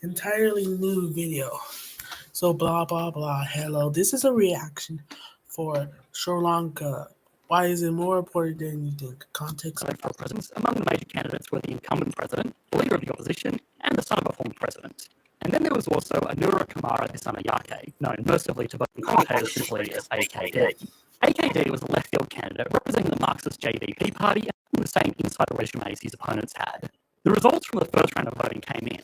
entirely new video. So blah blah blah. Hello, this is a reaction for Sri Lanka. Why is it more important than you think? Context. For presidents, among the major candidates were the incumbent president, the leader of the opposition, and the son of a former president. And then there was also Anura Kumara Dissanayake, known mercifully to both commentators simply as AKD. AKD was a left-field candidate representing the Marxist JVP party and the same insider resume as his opponents had. The results from the first round of voting came in.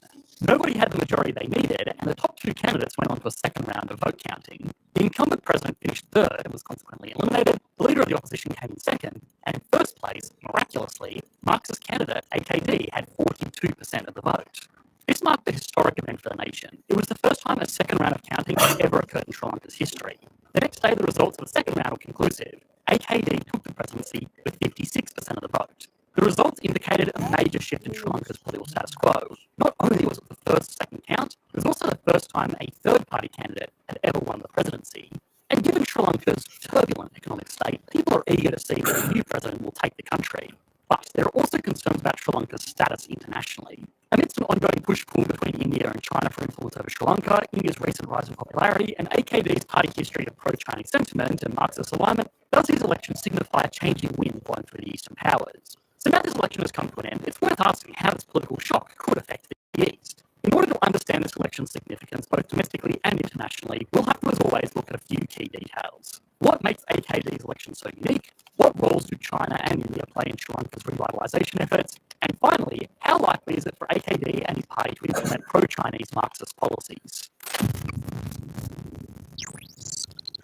Nobody had the majority they needed, and the top two candidates went on to a second round of vote counting. The incumbent president finished third and was consequently eliminated. The leader of the opposition came in second, and in first place, miraculously, Marxist candidate AKD had 42% of the vote. This marked a historic event for the nation. It was the first time a second round of counting had ever occurred in Sri Lanka's history. The next day, the results of the second round were conclusive. AKD took the presidency with 56% of the vote. The results indicated a major shift in Sri Lanka's political status quo. Not only was it the first second count, it was also the first time a third-party candidate had ever won the presidency. And given Sri Lanka's turbulent economic state, people are eager to see where the new president will take the country. But there are also concerns about Sri Lanka's status internationally. Amidst an ongoing push-pull between India and China for influence over Sri Lanka, India's recent rise in popularity, and AKD's party history of pro-Chinese sentiment and Marxist alignment, does his election signify a changing wind blowing through the Eastern powers? So now this election has come to an end, it's worth asking how this political shock could affect the East. In order to understand this election's significance, both domestically and internationally, we'll have to, as always, look at a few key details. What makes AKD's election so unique? What roles do China and India play in Sri Lanka's revitalisation efforts? And finally, how likely is it for AKD and his party to implement pro-Chinese Marxist policies?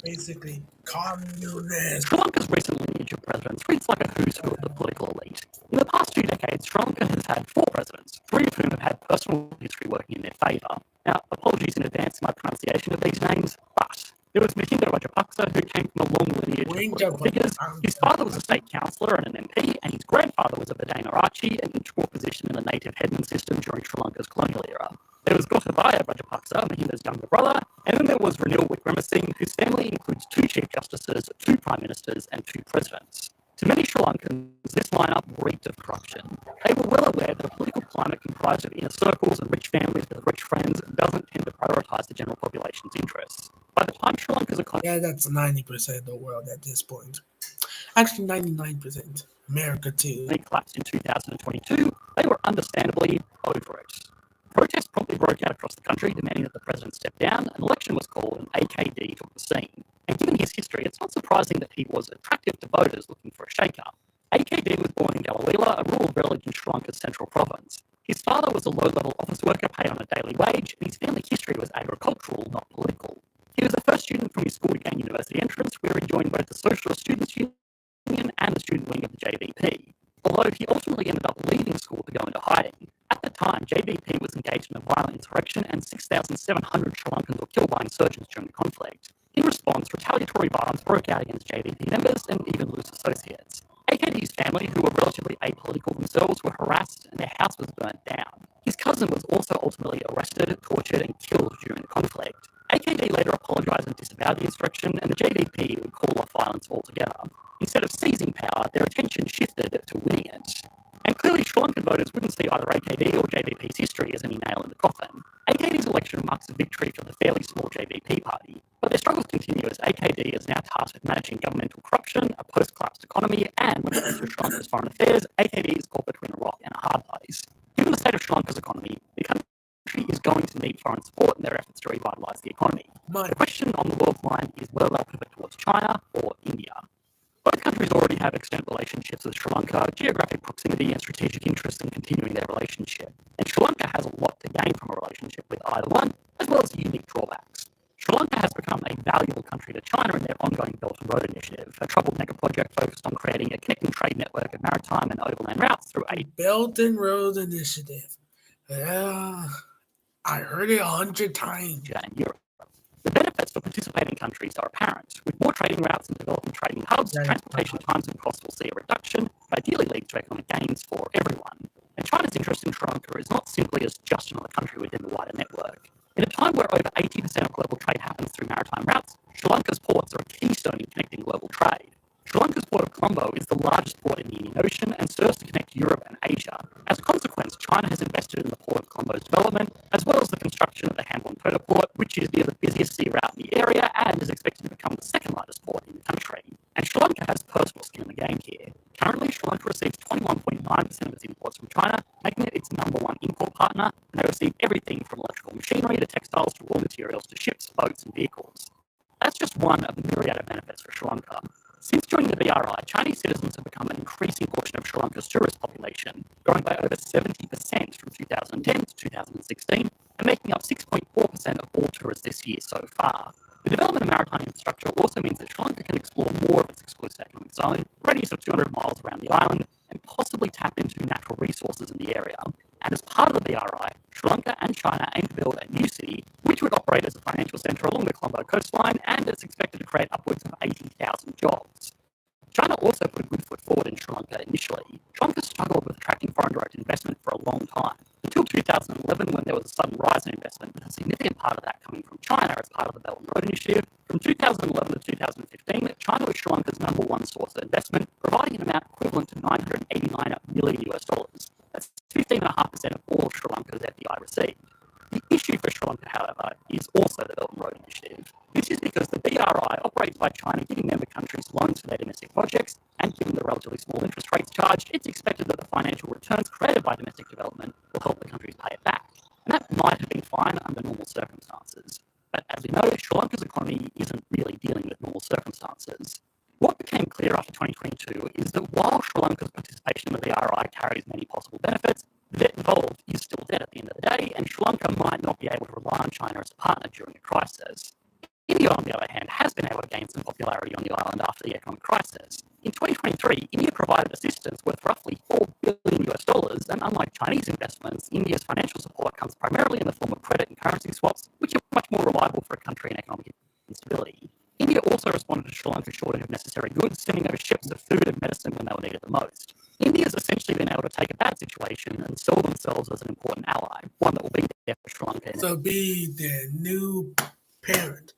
Basically, communist. Sri Lanka's recent lineage of presidents reads like a who's who of the political elite. In the past 2 decades, Sri Lanka has had 4 presidents, 3 of whom have had personal history working in their favour. Now, apologies in advance for my pronunciation of these names, but there was Mahinda Rajapaksa, who came from a long lineage of political figures. His father was a state councillor and an MP, and his grandfather was a Vedana Archie, an integral position in the native headman system during Sri Lanka's colonial era. There was Gotabaya Rajapaksa, Mahinda's younger brother, and then there was Ranil Wickremesinghe, whose family includes 2 chief justices, 2 prime ministers, and 2 presidents. To many Sri Lankans, this lineup reeked of corruption. They were well aware that a political climate comprised of inner circles and rich families with rich friends doesn't tend to prioritise the general population's interests. By the time Sri Lanka's economy... Yeah, that's 90% of the world at this point. Actually, 99%. America, too. They collapsed in 2022. They were understandably over it. Protests promptly broke out across the country, demanding that the president step down. An election was called, and AKD took the scene. And given his history, it's not surprising that he was attractive to voters looking for a shake-up. AKD was born in Galawila, a rural village in Sri Lanka's central province. His father was a low-level office worker paid on a daily wage, and his family history was agricultural, not political. He was the first student from his school to gain university entrance, where he joined both the Socialist Students' Union and the student wing of the JVP. Although he ultimately ended up leaving school to go into hiding. At the time, JVP was engaged in a violent insurrection and 6,700 Sri Lankans were killed by insurgents during the conflict. In response, retaliatory violence broke out against JVP members and even loose associates. AKD's family, who were relatively apolitical themselves, were harassed and their house was burnt down. His cousin was also ultimately arrested, tortured and killed during the conflict. AKD later apologised and disavowed the insurrection, and the JVP would call off violence altogether. Instead of seizing power, their attention shifted to winning it. And clearly Sri Lankan voters wouldn't see either AKD or JVP's history as any nail in the coffin. AKD's election marks a victory for the fairly small JVP party, but their struggles continue as AKD is now tasked with managing governmental corruption, a post-collapse economy, and when it comes to Sri Lanka's foreign affairs, AKD is caught between a rock and a hard place. Given the state of Sri Lanka's economy, the country is going to need foreign support in their efforts to revitalise the economy. The question on the world's mind is whether they'll pivot towards China or India. Both countries already have extant relationships with Sri Lanka, geographic proximity and strategic interest in continuing their relationship. And Sri Lanka has a lot to gain from a relationship with either one, as well as unique drawbacks. Sri Lanka has become a valuable country to China in their ongoing Belt and Road Initiative, a troubled mega project focused on creating a connecting trade network of maritime and overland routes through a Belt and Road Initiative. I heard it 100 times. And Europe. The benefits for participating countries are apparent. With more trading routes and developing trading hubs, transportation times and costs will see a reduction, but ideally lead to economic gains for everyone. And China's interest in Sri Lanka is not simply as just another country within the wider network. In a time where over 80% of global trade happens through maritime routes, Sri Lanka's ports are a keystone in connecting global trade. Sri Lanka's port of Colombo is the largest port in the Indian Ocean and serves to connect Europe and Asia. As a consequence, China has invested in the port of Colombo's development, as well as the construction choose near the busiest sea route in the area and is expected to become the second largest port in the country. And Sri Lanka has personal skin in the game here. Currently, Sri Lanka receives 21.9% of its imports from China, making it its number one import partner, and they receive everything from electrical machinery to textiles to raw materials to ships, boats, and vehicles. That's just one of the myriad of benefits for Sri Lanka. Since joining the BRI, Chinese citizens have become an increasing portion of Sri Lanka's tourist population, growing by over 70% from 2010 to 2016, and making up 6.4% of all tourists this year so far. The development of maritime infrastructure also means that Sri Lanka can explore more of its exclusive economic zone, radius of 200 miles around the island, and possibly tap into natural resources in the area. And as part of the BRI, Sri Lanka and China aim to build a new city, which would operate as a financial centre along the Colombo coastline, and it's expected to create upwards of 80,000 jobs. China also put a good foot forward in Sri Lanka initially. Sri Lanka struggled with attracting foreign direct investment for a long time, until 2011 when there was a sudden rise in investment, with a significant part of that coming from China as part of the Belt and Road Initiative. From 2011 to 2015, China was Sri Lanka's number one source of investment, providing an amount equivalent to $989 million US. That's 15.5% of all Sri Lanka's FDI received. The issue for Sri Lanka, however, is also the Belt and Road Initiative. This is because the BRI operates by China giving member countries loans for their domestic projects, and given the relatively small interest rates charged, it's expected that the financial returns created by domestic development will help the countries pay it back. And that might have been fine under normal circumstances. But as we know, Sri Lanka's economy isn't really dealing with normal circumstances. What became clear after 2022 is that while Sri Lanka's participation in the BRI carries many possible benefits, the debt involved is still debt at the end of the day, and Sri Lanka might not be able to rely on China as a partner during a crisis. India, on the other hand, has been able to gain some popularity on the island after the economic crisis. In 2023, India provided assistance worth roughly $4 billion US, and unlike Chinese investments, India's financial support comes primarily in the form of credit and currency swaps, which are much more reliable for a country in economic instability. India also responded to Sri Lanka's shortage of necessary goods, sending over ships of food and medicine when they were needed the most. India's essentially been able to take a bad situation and sell themselves as an important ally, one that will be there for Sri Lanka. So be their new parent,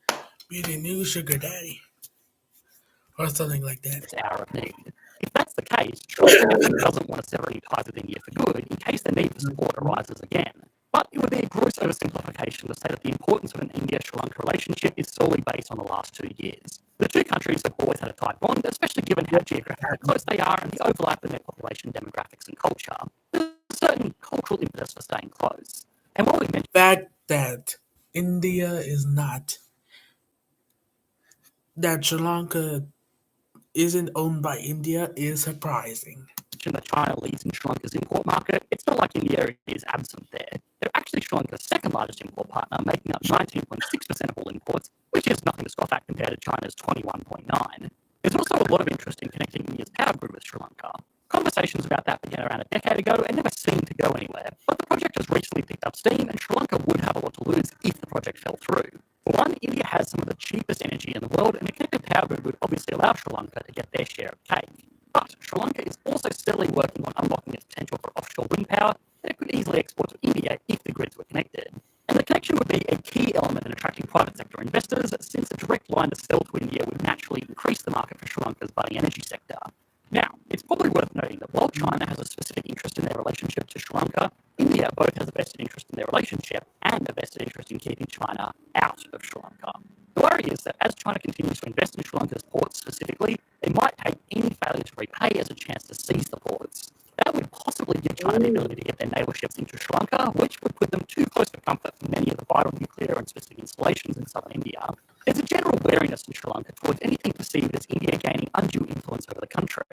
be their new sugar daddy, or something like that. Its hour of need. If that's the case, Sri Lanka doesn't want to sever any ties with India for good in case the need for support arises again. But it would be a gross oversimplification to say that the importance of an India-Sri Lanka relationship is solely based on the last 2 years. The two countries have always had a tight bond, especially given how geographically close they are and the overlap in their population demographics and culture. There's a certain cultural impetus for staying close. And while we mentioned The fact that India is not, that Sri Lanka isn't owned by India is surprising. that China leads in Sri Lanka's import market, it's not like India is absent there. They're actually Sri Lanka's second largest import partner, making up 19.6% of all imports, which is nothing to scoff at compared to China's 21.9%. There's also a lot of interest in connecting India's power grid with Sri Lanka. Conversations about that began around a decade ago and never seemed to go anywhere, but the project has recently picked up steam and Sri Lanka would have a lot to lose if the project fell through. For one, India has some of the cheapest energy in the world, and a connected power grid would obviously allow Sri Lanka to get their share of cake. But Sri Lanka is also steadily working on unlocking its potential for offshore wind power that it could easily export to India if the grids were connected. And the connection would be a key element in attracting private sector investors, since a direct line to sell to India would naturally increase the market for Sri Lanka's budding energy sector. Now, it's probably worth noting that while China has a specific interest in their relationship to Sri Lanka, India both has a vested interest in their relationship and a vested interest in keeping China out of Sri Lanka. The worry is that as China continues to invest in Sri Lanka's ports specifically, they might take any failure to repay as a chance to seize the ports. That would possibly give China the ability to get their naval ships into Sri Lanka, which would put them too close for comfort for many of the vital nuclear and specific installations in southern India. There's a general wariness in Sri Lanka towards anything perceived as India gaining undue influence over the country.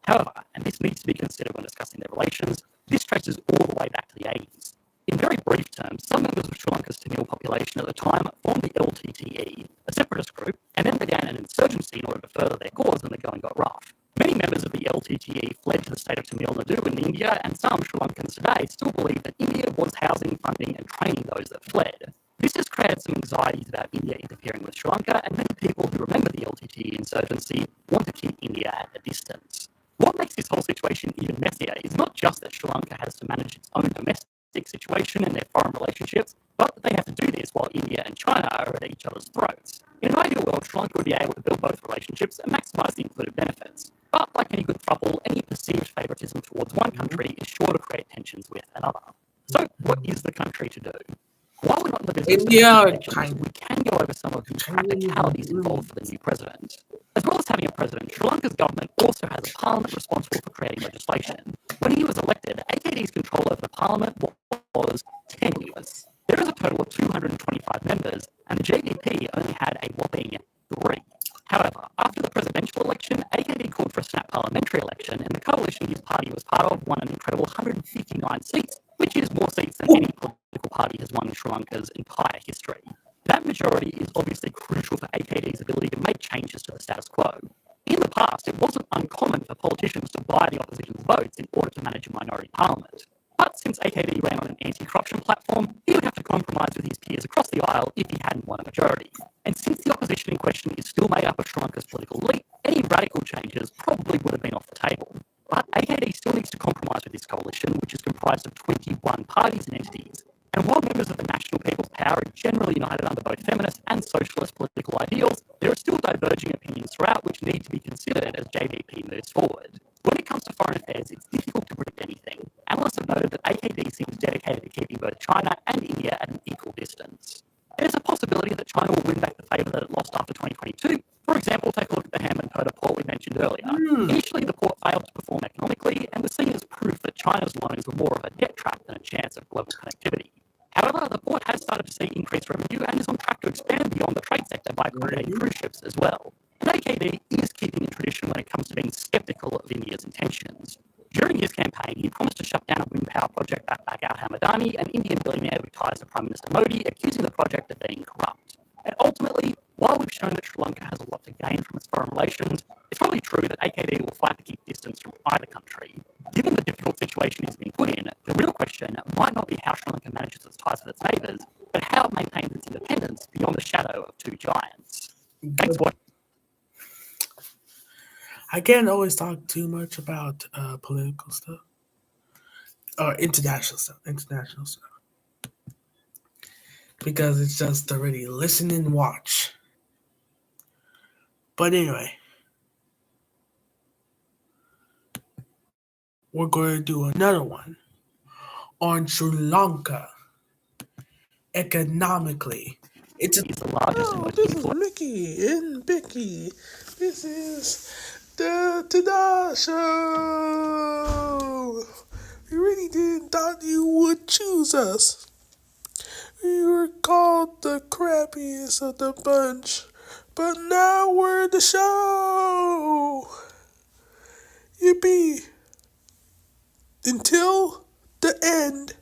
However, and this needs to be considered when discussing their relations, this traces all the way back to the 80s. In very brief terms, some members of Sri Lanka's Tamil population at the time formed the LTTE, a separatist group, and then began an insurgency in order to further their cause when the going got rough. Many members of the LTTE fled to the state of Tamil Nadu in India, and some Sri Lankans today still believe that India was housing, funding, and training those that fled. This has created some anxieties about India interfering with Sri Lanka, and many people who remember the LTTE insurgency want to keep India at a distance. What makes this whole situation even messier is not just that Sri Lanka has to manage its own domestic situation and their foreign relationships, but that they have to do this while India and China are at each other's throats. In an ideal world, Sri Lanka would be able to build both relationships and maximise the included benefits. But like any good throuple, any perceived favouritism towards one country is sure to create tensions with another. So what is the country to do? While we're not in the business India of or tensions, China? we over some of the practicalities involved for the new president. As well as having a president, Sri Lanka's government also has a parliament responsible for creating legislation. When he was elected, AKD's control over the parliament was tenuous. There is a total of 225 members, and the JVP only had a whopping 3. However, after the presidential election, AKD called for a snap parliamentary election, and the coalition his party was part of won an incredible 159 seats, which is more seats than any political party has won in Sri Lanka's entire history. That majority is obviously crucial for AKD's ability to make changes to the status quo. In the past, it wasn't uncommon for politicians to buy the opposition's votes in order to manage a minority parliament. But since AKD ran on an anti-corruption platform, he would have to compromise with his peers across the aisle if he hadn't won a majority. And since the opposition in question is still made up of Sri Lanka's political elite, any radical changes probably would have been off the table. But AKD still needs to compromise with this coalition, which is comprised of 21 parties and entities. And while members of the National People's Power are generally united under both feminist and socialist political ideals, there are still diverging opinions throughout which need to be considered as JVP moves forward. When it comes to foreign affairs, it's difficult to predict anything. Analysts have noted that AKD seems dedicated to keeping both China and India at an equal distance. There's a possibility that China will win back the favour that it lost after 2022. For example, take a look at the Hambantota port we mentioned earlier. Initially, the port failed to perform economically and was seen as proof that China's loans were more of a debt trap than a chance of global connectivity. However, the port has started to see increased revenue and is on track to expand beyond the trade sector by creating cruise ships as well. And AKD is keeping a tradition when it comes to being sceptical of India's intentions. During his campaign, he promised to shut down a wind power project backed by Gautam Adani, an Indian billionaire with ties to Prime Minister Modi, accusing the project of being corrupt. And ultimately, while we've shown that Sri Lanka has a lot to gain from its foreign relations, it's probably true that AKD will fight to keep distance from either country. Given the difficult situation it's been put in, the real question might not be how Sri Lanka manages its ties with its neighbours, but how it maintains its independence beyond the shadow of two giants. Thanks for watching. I can't always talk too much about political stuff or international stuff, because it's just already listen and watch. But anyway, we're going to do another one on Sri Lanka economically. It's the largest and most This is Mickey and Bicky. This is the Tada Show. We really didn't thought you would choose us. We were called the crappiest of the bunch, but now we're the show. Yippee. Until the end.